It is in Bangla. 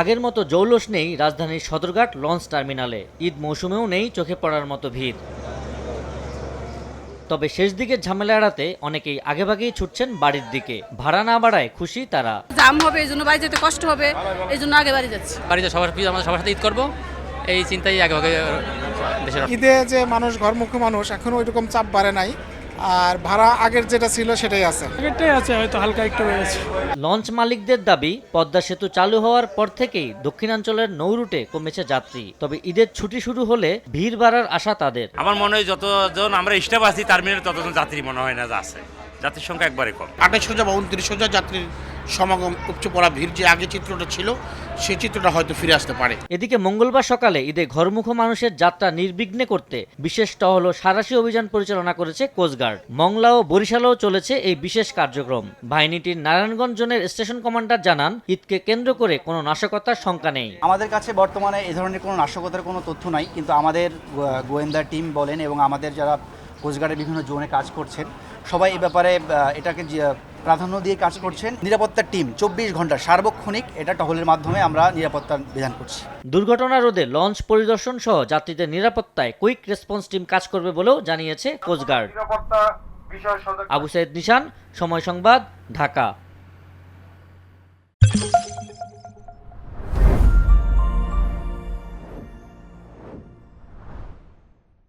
আগের মতো জৌলুস নেই রাজধানীর সদরঘাট লঞ্চ টার্মিনালে। ঈদ মৌসুমেও নেই চোখে পড়ার মতো ভিড়। তবে শেষ দিকের ঝামেলা এড়াতে অনেকেই আগেভাগেই ছুটছেন বাড়ির দিকে। ভাড়া না বাড়ায় খুশি তারা। জাম হবে, এই জন্য বাড়ি যেতে কষ্ট হবে, এই জন্য আগে বাড়ি যাচ্ছি। বাড়িতে আমাদের সবার সাথে ঈদ করবো, এই চিন্তাই আগেভাগে দেশের। ঈদে যে মানুষ ঘরমুখী মানুষ, এখনো ওইরকম চাপ বাড়ে নাই, আর ভাড়া আগের যেটা ছিল সেটাই আছে। আগেরটাই আছে, হয়তো হালকা একটু বেড়েছে। লঞ্চ মালিকদের দাবি, পদ্মা সেতু চালু হওয়ার পর থেকেই দক্ষিণাঞ্চলের নৌ রুটে কমেছে যাত্রী। তবে ঈদের ছুটি শুরু হলে ভিড় বাড়ার আশা তাদের। আমার মনে হয় যতজন আমরা স্টাফ আছি টার্মিনালে ততজন যাত্রী মনে হয় না যে আছে। যাত্রীর সংখ্যা একবারে কম। 28,000 বা 29,000 যাত্রীর সমাগম, উপচে পড়া ভিড় যে আগে চিত্রটা ছিল সেই চিত্রটা হয়তো ফিরে আসতে পারে। এদিকে মঙ্গলবার সকালে ঈদে ঘরমুখো মানুষের যাত্রা নির্বিঘ্নে করতে বিশেষ টহল ও সাঁড়াশি অভিযান পরিচালনা করেছে কোস্টগার্ড। মংলা ও বরিশালেও চলেছে এই বিশেষ কার্যক্রম। বাহিনীটির নারায়ণগঞ্জ জোনের স্টেশন কমান্ডার জানান, ঈদকে কেন্দ্র করে কোনো নাশকতার শঙ্কা নেই। আমাদের কাছে বর্তমানে এই ধরনের কোনো নাশকতার কোনো তথ্য নাই, কিন্তু আমাদের গোয়েন্দা টিম বলেন এবং আমাদের যারা কোস্টগার্ডের বিভিন্ন জোনে কাজ করছেন সবাই এই ব্যাপারে এটাকে প্রাধান্য দিয়ে কাজ করছেন। নিরাপত্তার টিম 24 ঘন্টা সার্বক্ষণিক এটা টহলের মাধ্যমে আমরা নিরাপত্তার বিধান করছি। দুর্ঘটনা রোধে লঞ্চ পরিদর্শন সহ যাত্রীদের নিরাপত্তায় কুইক রেসপন্স টিম কাজ করবে বলেও জানিয়েছে কোস্টগার্ড। আবু সাইদ নিশান, সময় সংবাদ, ঢাকা।